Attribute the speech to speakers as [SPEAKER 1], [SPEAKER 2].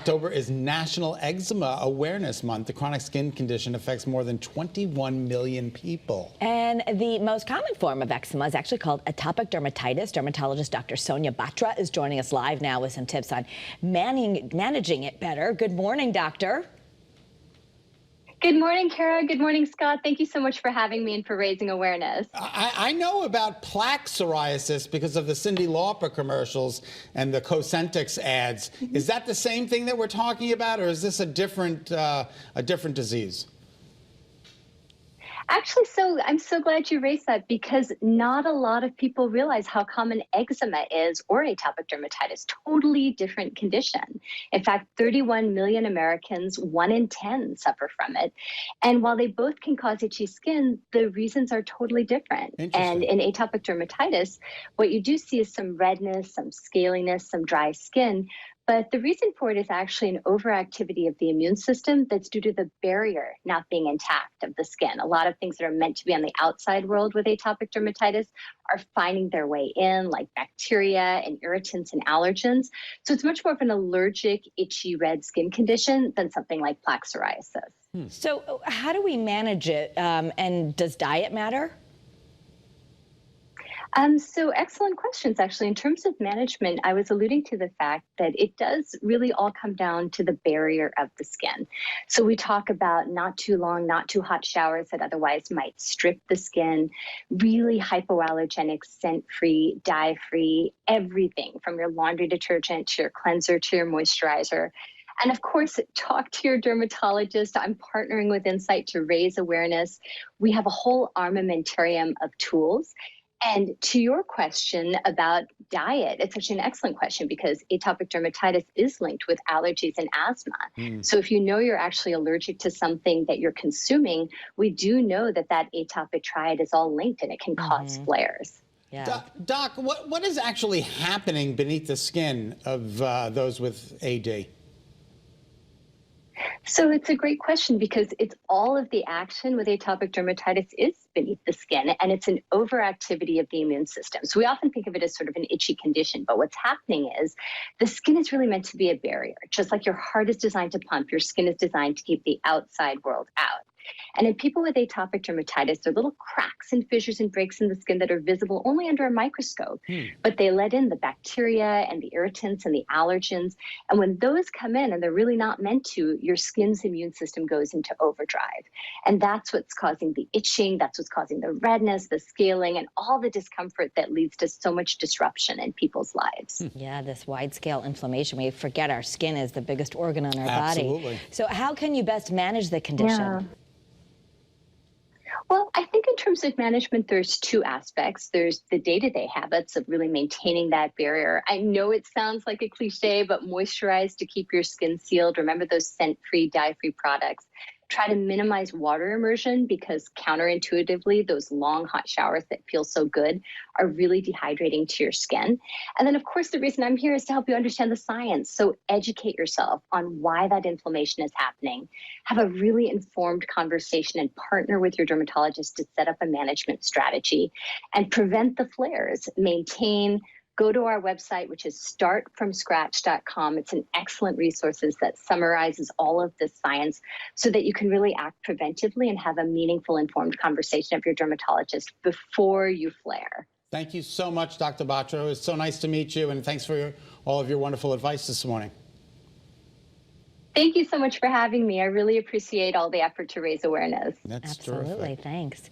[SPEAKER 1] October is National Eczema Awareness Month. The chronic skin condition affects more than 21 million people.
[SPEAKER 2] And the most common form of eczema is actually called atopic dermatitis. Dermatologist Dr. Sonia Batra is joining us live now with some tips on managing it better. Good morning, doctor.
[SPEAKER 3] Good morning, Kara. Good morning, Scott. Thank you so much for having me and for raising awareness.
[SPEAKER 1] I know about plaque psoriasis because of the Cyndi Lauper commercials and the Cosentix ads. Is that the same thing that we're talking about, or is this a different disease?
[SPEAKER 3] Actually, I'm so glad you raised that because not a lot of people realize how common eczema is or atopic dermatitis. Totally different condition. In fact, 31 million Americans, 1 in 10 suffer from it. And while they both can cause itchy skin, the reasons are totally different. And in atopic dermatitis, what you do see is some redness, some scaliness, some dry skin. But the reason for it is actually an overactivity of the immune system that's due to the barrier not being intact of the skin. A lot of things that are meant to be on the outside world with atopic dermatitis are finding their way in, like bacteria and irritants and allergens. So it's much more of an allergic, itchy, red skin condition than something like plaque psoriasis.
[SPEAKER 2] So how do we manage it, and does diet matter?
[SPEAKER 3] So excellent questions, actually. In terms of management, I was alluding to the fact that it does really all come down to the barrier of the skin. So we talk about not too long, not too hot showers that otherwise might strip the skin, really hypoallergenic, scent-free, dye-free, everything from your laundry detergent to your cleanser to your moisturizer. And of course, talk to your dermatologist. I'm partnering with Insight to raise awareness. We have a whole armamentarium of tools. And to your question about diet, it's actually an excellent question because atopic dermatitis is linked with allergies and asthma. So if you know you're actually allergic to something that you're consuming, we do know that that atopic triad is all linked and it can cause flares.
[SPEAKER 2] Yeah.
[SPEAKER 1] Doc, what is actually happening beneath the skin of those with AD?
[SPEAKER 3] So it's a great question because it's all of the action with atopic dermatitis is beneath the skin, and it's an overactivity of the immune system. So we often think of it as sort of an itchy condition, but what's happening is the skin is really meant to be a barrier. Just like your heart is designed to pump, your skin is designed to keep the outside world out. And in people with atopic dermatitis, there are little cracks and fissures and breaks in the skin that are visible only under a microscope, but they let in the bacteria and the irritants and the allergens. And when those come in and they're really not meant to, your skin's immune system goes into overdrive. And that's what's causing the itching, that's what's causing the redness, the scaling, and all the discomfort that leads to so much disruption in people's lives.
[SPEAKER 2] Yeah, this wide-scale inflammation. We forget our skin is the biggest organ on our
[SPEAKER 1] Absolutely.
[SPEAKER 2] body. So how can you best manage the condition?
[SPEAKER 3] Yeah. Well, I think in terms of management, there's two aspects. There's the day-to-day habits of really maintaining that barrier. I know it sounds like a cliche, but moisturize to keep your skin sealed. Remember those scent-free, dye-free products. Try to minimize water immersion because counterintuitively, those long hot showers that feel so good are really dehydrating to your skin. And then, of course, the reason I'm here is to help you understand the science. So educate yourself on why that inflammation is happening. Have a really informed conversation and partner with your dermatologist to set up a management strategy and prevent the flares. Maintain. Go to our website, which is startfromscratch.com. It's an excellent resource that summarizes all of this science so that you can really act preventively and have a meaningful, informed conversation with your dermatologist before you flare.
[SPEAKER 1] Thank you so much, Dr. Batra. It was so nice to meet you, and thanks for all of your wonderful advice this morning.
[SPEAKER 3] Thank you so much for having me. I really appreciate all the effort to raise awareness.
[SPEAKER 1] That's
[SPEAKER 2] Absolutely.
[SPEAKER 1] terrific.
[SPEAKER 2] Thanks.